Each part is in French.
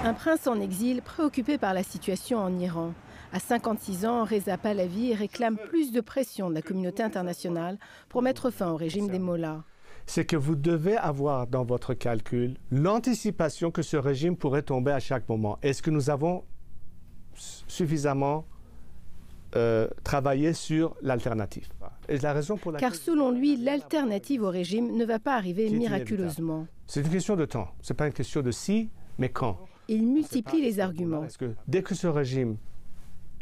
Un prince en exil préoccupé par la situation en Iran. À 56 ans, Reza Pahlavi réclame plus de pression de la communauté internationale pour mettre fin au régime des mollahs. C'est que vous devez avoir dans votre calcul l'anticipation que ce régime pourrait tomber à chaque moment. Est-ce que nous avons suffisamment travaillé sur l'alternative? Car selon lui, l'alternative au régime ne va pas arriver miraculeusement. C'est une question de temps. Ce n'est pas une question de si, mais quand. Il multiplie les arguments. Parce que dès que ce régime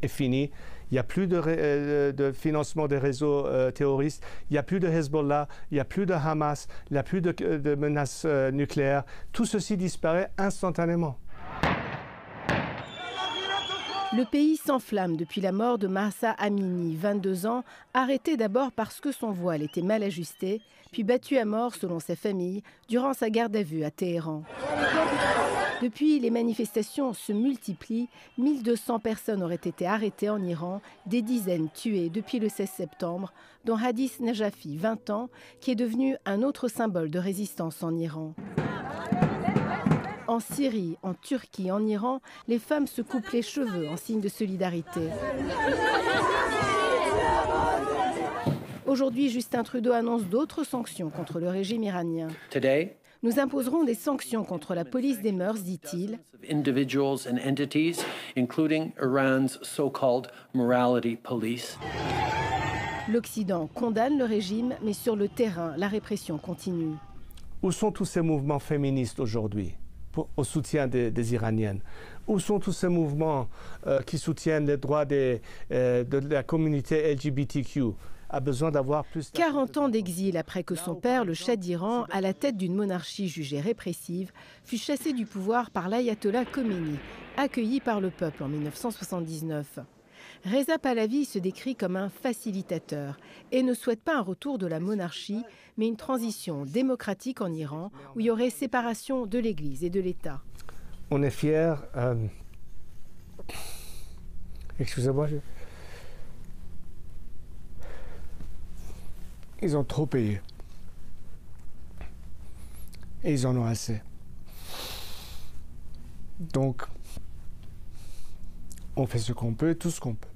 est fini, il n'y a plus de financement des réseaux terroristes, il n'y a plus de Hezbollah, il n'y a plus de Hamas, il n'y a plus de menaces nucléaires. Tout ceci disparaît instantanément. Le pays s'enflamme depuis la mort de Mahsa Amini, 22 ans, arrêté d'abord parce que son voile était mal ajusté, puis battu à mort selon sa famille durant sa garde à vue à Téhéran. Depuis, les manifestations se multiplient. 1200 personnes auraient été arrêtées en Iran, des dizaines tuées depuis le 16 septembre, dont Hadis Najafi, 20 ans, qui est devenu un autre symbole de résistance en Iran. En Syrie, en Turquie, en Iran, les femmes se coupent les cheveux en signe de solidarité. Aujourd'hui, Justin Trudeau annonce d'autres sanctions contre le régime iranien. Nous imposerons des sanctions contre la police des mœurs, dit-il. L'Occident condamne le régime, mais sur le terrain, la répression continue. Où sont tous ces mouvements féministes aujourd'hui au soutien des Iraniennes? Où sont tous ces mouvements qui soutiennent les droits de la communauté LGBTQ? A besoin d'avoir plus 40 ans d'exil après que son père, le Shah d'Iran, à la tête d'une monarchie jugée répressive, fut chassé du pouvoir par l'ayatollah Khomeini, accueilli par le peuple en 1979. Reza Pahlavi se décrit comme un facilitateur et ne souhaite pas un retour de la monarchie, mais une transition démocratique en Iran où il y aurait séparation de l'Église et de l'État. On est fiers. Excusez-moi. Ils ont trop payé. Et ils en ont assez. Donc, on fait ce qu'on peut, tout ce qu'on peut.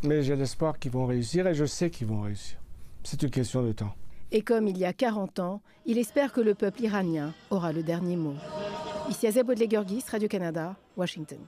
Mais j'ai l'espoir qu'ils vont réussir et je sais qu'ils vont réussir. C'est une question de temps. Et comme il y a 40 ans, il espère que le peuple iranien aura le dernier mot. Ici Azeb Odlegurgis, Radio-Canada, Washington.